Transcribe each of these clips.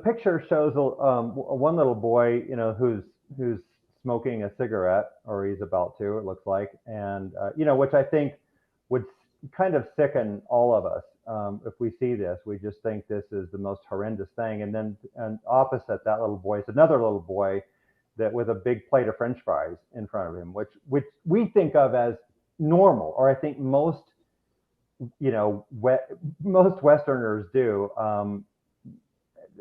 The picture shows one little boy, who's smoking a cigarette, or he's about to, it looks like, and which I think would kind of sicken all of us if we see this. We just think this is the most horrendous thing. And then, and opposite that little boy is another little boy that with a big plate of French fries in front of him, which we think of as normal, or I think most most Westerners do.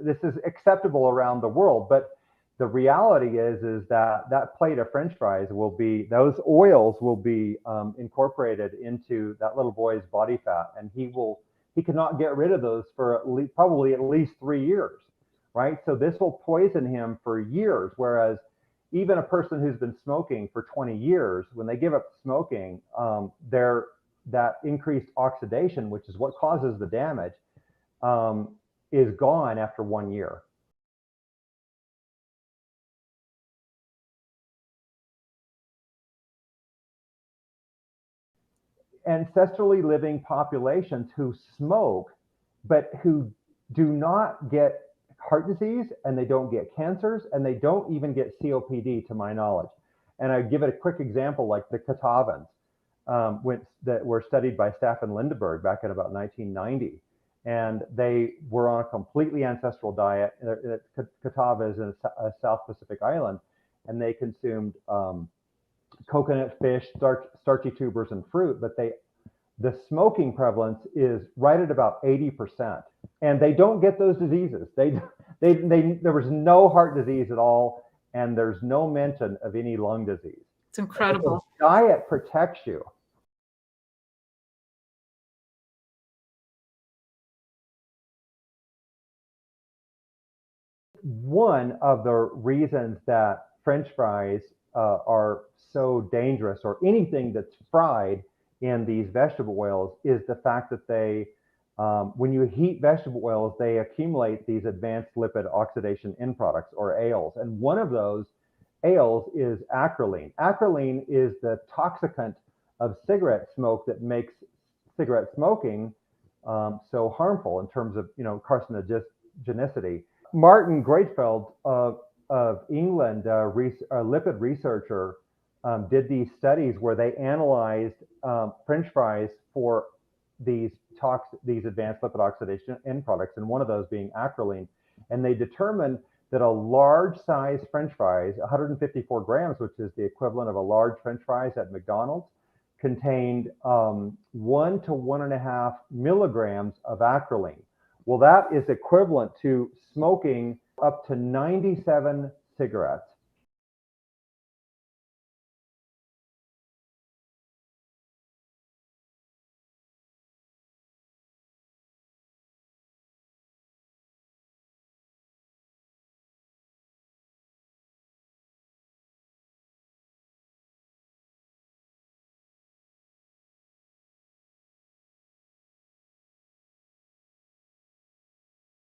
This is acceptable around the world, but the reality is that that plate of French fries will be, those oils will be incorporated into that little boy's body fat, and he cannot get rid of those for probably at least 3 years, right? So this will poison him for years. Whereas even a person who's been smoking for 20 years, when they give up smoking, that increased oxidation, which is what causes the damage, is gone after 1 year. Ancestrally living populations who smoke, but who do not get heart disease, and they don't get cancers, and they don't even get COPD, to my knowledge. And I give it a quick example, like the Ketavans, that were studied by Staffan Lindeberg back in about 1990. And they were on a completely ancestral diet. Ketava is in a South Pacific island, and they consumed coconut, fish, starchy tubers, and fruit. But the smoking prevalence is right at about 80%, and they don't get those diseases. There was no heart disease at all, and there's no mention of any lung disease. It's incredible. The diet protects you. One of the reasons that French fries are so dangerous, or anything that's fried in these vegetable oils, is the fact that when you heat vegetable oils, they accumulate these advanced lipid oxidation end products, or ALs. And one of those ALs is acrolein. Acrolein is the toxicant of cigarette smoke that makes cigarette smoking so harmful in terms of carcinogenicity. Martin Gracefield of England, a lipid researcher, did these studies where they analyzed French fries for these advanced lipid oxidation end products, and one of those being acrolein. And they determined that a large size French fries, 154 grams, which is the equivalent of a large French fries at McDonald's, contained 1 to 1.5 milligrams of acrolein. Well, that is equivalent to smoking up to 97 cigarettes.